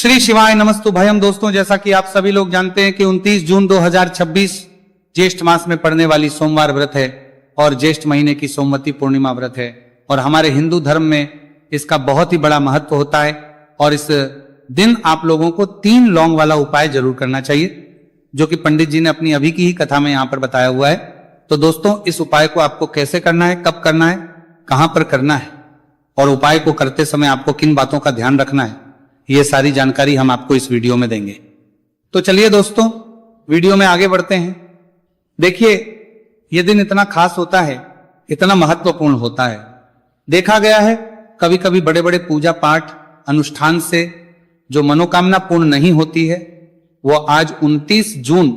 श्री शिवाय नमस्तु भयम। दोस्तों, जैसा कि आप सभी लोग जानते हैं कि 29 जून 2026 ज्येष्ठ मास में पड़ने वाली सोमवार व्रत है और ज्येष्ठ महीने की सोमवती पूर्णिमा व्रत है और हमारे हिंदू धर्म में इसका बहुत ही बड़ा महत्व होता है। और इस दिन आप लोगों को 3 लौंग वाला उपाय जरूर करना चाहिए, जो कि पंडित जी ने अपनी अभी की ही कथा में यहाँ पर बताया हुआ है। तो दोस्तों, इस उपाय को आपको कैसे करना है, कब करना है, कहां पर करना है और उपाय को करते समय आपको किन बातों का ध्यान रखना है, ये सारी जानकारी हम आपको इस वीडियो में देंगे। तो चलिए दोस्तों, वीडियो में आगे बढ़ते हैं। देखिए, यह दिन इतना खास होता है, इतना महत्वपूर्ण होता है। देखा गया है कभी कभी बड़े बड़े पूजा पाठ अनुष्ठान से जो मनोकामना पूर्ण नहीं होती है, वो आज 29 जून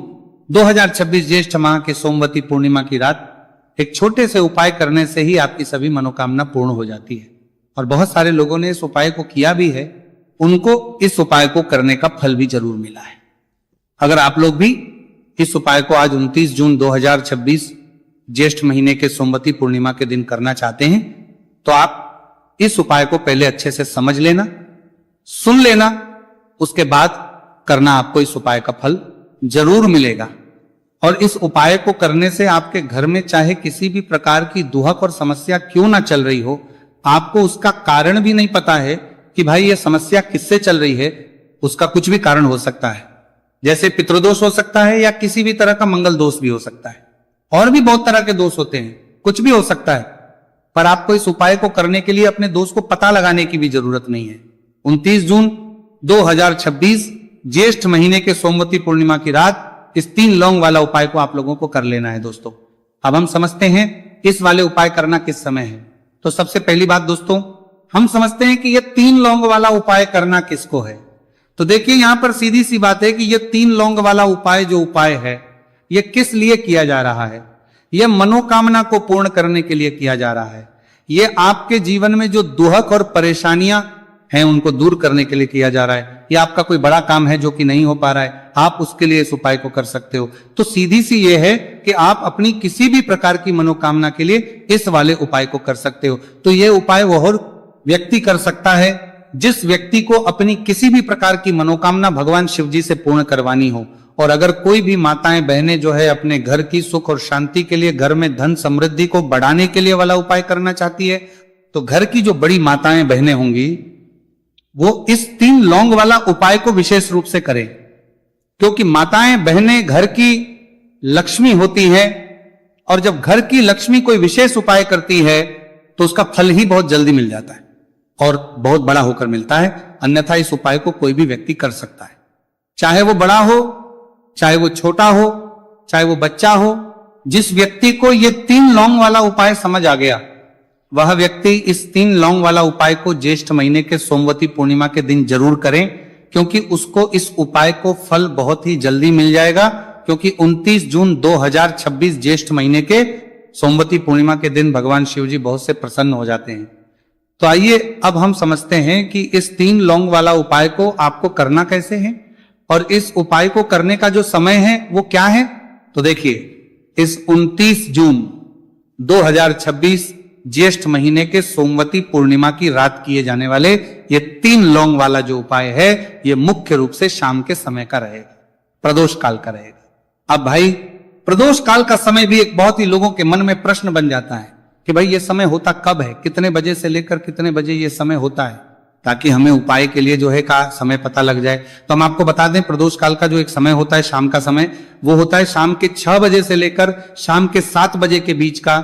2026 ज्येष्ठ माह के सोमवती पूर्णिमा की रात एक छोटे से उपाय करने से ही आपकी सभी मनोकामना पूर्ण हो जाती है। और बहुत सारे लोगों ने इस उपाय को किया भी है, उनको इस उपाय को करने का फल भी जरूर मिला है। अगर आप लोग भी इस उपाय को आज 29 जून 2026 ज्येष्ठ महीने के सोमवती पूर्णिमा के दिन करना चाहते हैं, तो आप इस उपाय को पहले अच्छे से समझ लेना, सुन लेना, उसके बाद करना। आपको इस उपाय का फल जरूर मिलेगा। और इस उपाय को करने से आपके घर में चाहे किसी भी प्रकार की दुहक और समस्या क्यों ना चल रही हो, आपको उसका कारण भी नहीं पता है कि भाई ये समस्या किससे चल रही है, उसका कुछ भी कारण हो सकता है। जैसे पितृदोष हो सकता है या किसी भी तरह का मंगल दोष भी हो सकता है, और भी बहुत तरह के दोष होते हैं, कुछ भी हो सकता है। पर आपको इस उपाय को करने के लिए अपने दोष को पता लगाने की भी जरूरत नहीं है। 29 जून 2026 ज्येष्ठ महीने के सोमवती पूर्णिमा की रात इस 3 लौंग वाला उपाय को आप लोगों को कर लेना है। दोस्तों, अब हम समझते हैं इस वाले उपाय करना किस समय है। तो सबसे पहली बात दोस्तों, हम समझते हैं कि ये 3 लौंग वाला उपाय करना किसको है। तो देखिए, यहां पर सीधी सी बात है कि ये 3 लौंग वाला उपाय जो उपाय है, ये किस लिए किया जा रहा है। ये मनोकामना को पूर्ण करने के लिए किया जा रहा है। ये आपके जीवन में जो दुहक और परेशानियां हैं, उनको दूर करने के लिए किया जा रहा है। ये आपका कोई बड़ा काम है जो कि नहीं हो पा रहा है, आप उसके लिए इस उपाय को कर सकते हो। तो सीधी सी ये है कि आप अपनी किसी भी प्रकार की मनोकामना के लिए इस वाले उपाय को कर सकते हो। तो ये उपाय वह व्यक्ति कर सकता है जिस व्यक्ति को अपनी किसी भी प्रकार की मनोकामना भगवान शिव जी से पूर्ण करवानी हो। और अगर कोई भी माताएं बहनें जो है अपने घर की सुख और शांति के लिए, घर में धन समृद्धि को बढ़ाने के लिए वाला उपाय करना चाहती है, तो घर की जो बड़ी माताएं बहनें होंगी वो इस 3 लौंग वाला उपाय को विशेष रूप से करें, क्योंकि माताएं बहनें घर की लक्ष्मी होती है। और जब घर की लक्ष्मी कोई विशेष उपाय करती है तो उसका फल ही बहुत जल्दी मिल जाता है और बहुत बड़ा होकर मिलता है। अन्यथा इस उपाय को कोई भी व्यक्ति कर सकता है, चाहे वो बड़ा हो, चाहे वो छोटा हो, चाहे वो बच्चा हो। जिस व्यक्ति को ये 3 लौंग वाला उपाय समझ आ गया, वह व्यक्ति इस 3 लौंग वाला उपाय को ज्येष्ठ महीने के सोमवती पूर्णिमा के दिन जरूर करें, क्योंकि उसको इस उपाय को फल बहुत ही जल्दी मिल जाएगा। क्योंकि 29 जून 2026 ज्येष्ठ महीने के सोमवती पूर्णिमा के दिन भगवान शिव जी बहुत से प्रसन्न हो जाते हैं। तो आइए अब हम समझते हैं कि इस 3 लौंग वाला उपाय को आपको करना कैसे है और इस उपाय को करने का जो समय है वो क्या है। तो देखिए, इस 29 जून 2026 ज्येष्ठ महीने के सोमवती पूर्णिमा की रात किए जाने वाले ये 3 लौंग वाला जो उपाय है, ये मुख्य रूप से शाम के समय का रहेगा, प्रदोष काल का रहेगा। अब भाई, प्रदोष काल का समय भी एक बहुत ही लोगों के मन में प्रश्न बन जाता है कि भाई ये समय होता कब है, कितने बजे से लेकर कितने बजे ये समय होता है, ताकि हमें उपाय के लिए जो है का समय पता लग जाए। तो हम आपको बता दें, प्रदोष काल का जो एक समय होता है, शाम का समय, वो होता है शाम के 6 बजे से लेकर शाम के 7 बजे के बीच का।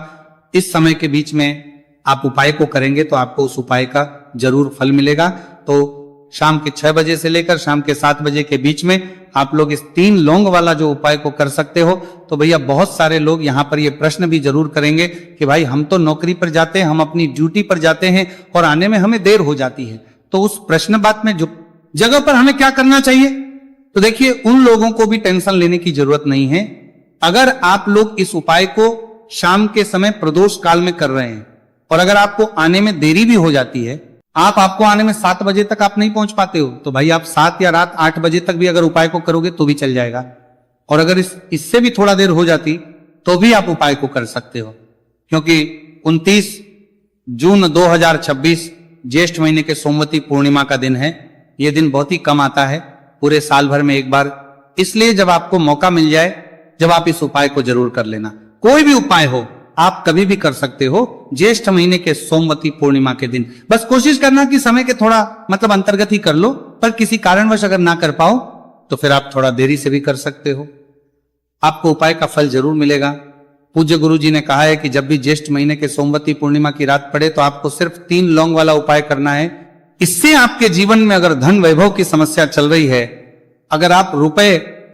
इस समय के बीच में आप उपाय को करेंगे तो आपको उस उपाय का जरूर फल मिलेगा। तो शाम के 6 बजे से लेकर शाम के 7 बजे के बीच में आप लोग इस 3 लौंग वाला जो उपाय को कर सकते हो। तो भैया, बहुत सारे लोग यहाँ पर ये प्रश्न भी जरूर करेंगे कि भाई हम तो नौकरी पर जाते हैं, हम अपनी ड्यूटी पर जाते हैं और आने में हमें देर हो जाती है, तो उस प्रश्न बात में जो जगह पर हमें क्या करना चाहिए। तो देखिए, उन लोगों को भी टेंशन लेने की जरूरत नहीं है। अगर आप लोग इस उपाय को शाम के समय प्रदोष काल में कर रहे हैं और अगर आपको आने में देरी भी हो जाती है, आपको आने में 7 बजे तक आप नहीं पहुंच पाते हो, तो भाई आप 7 या रात 8 बजे तक भी अगर उपाय को करोगे तो भी चल जाएगा। और अगर इससे भी थोड़ा देर हो जाती तो भी आप उपाय को कर सकते हो, क्योंकि 29 जून 2026 ज्येष्ठ महीने के सोमवती पूर्णिमा का दिन है। ये दिन बहुत ही कम आता है, पूरे साल भर में एक बार। इसलिए जब आपको मौका मिल जाए, जब आप इस उपाय को जरूर कर लेना। कोई भी उपाय हो, आप कभी भी कर सकते हो ज्येष्ठ महीने के सोमवती पूर्णिमा के दिन। बस कोशिश करना कि समय के थोड़ा अंतर्गत ही कर लो, पर किसी कारणवश अगर ना कर पाओ तो फिर आप थोड़ा देरी से भी कर सकते हो। आपको उपाय का फल जरूर मिलेगा। पूज्य गुरु जी ने कहा है कि जब भी ज्येष्ठ महीने के सोमवती पूर्णिमा की रात पड़े तो आपको सिर्फ 3 लौंग वाला उपाय करना है। इससे आपके जीवन में अगर धन वैभव की समस्या चल रही है, अगर आप रुपए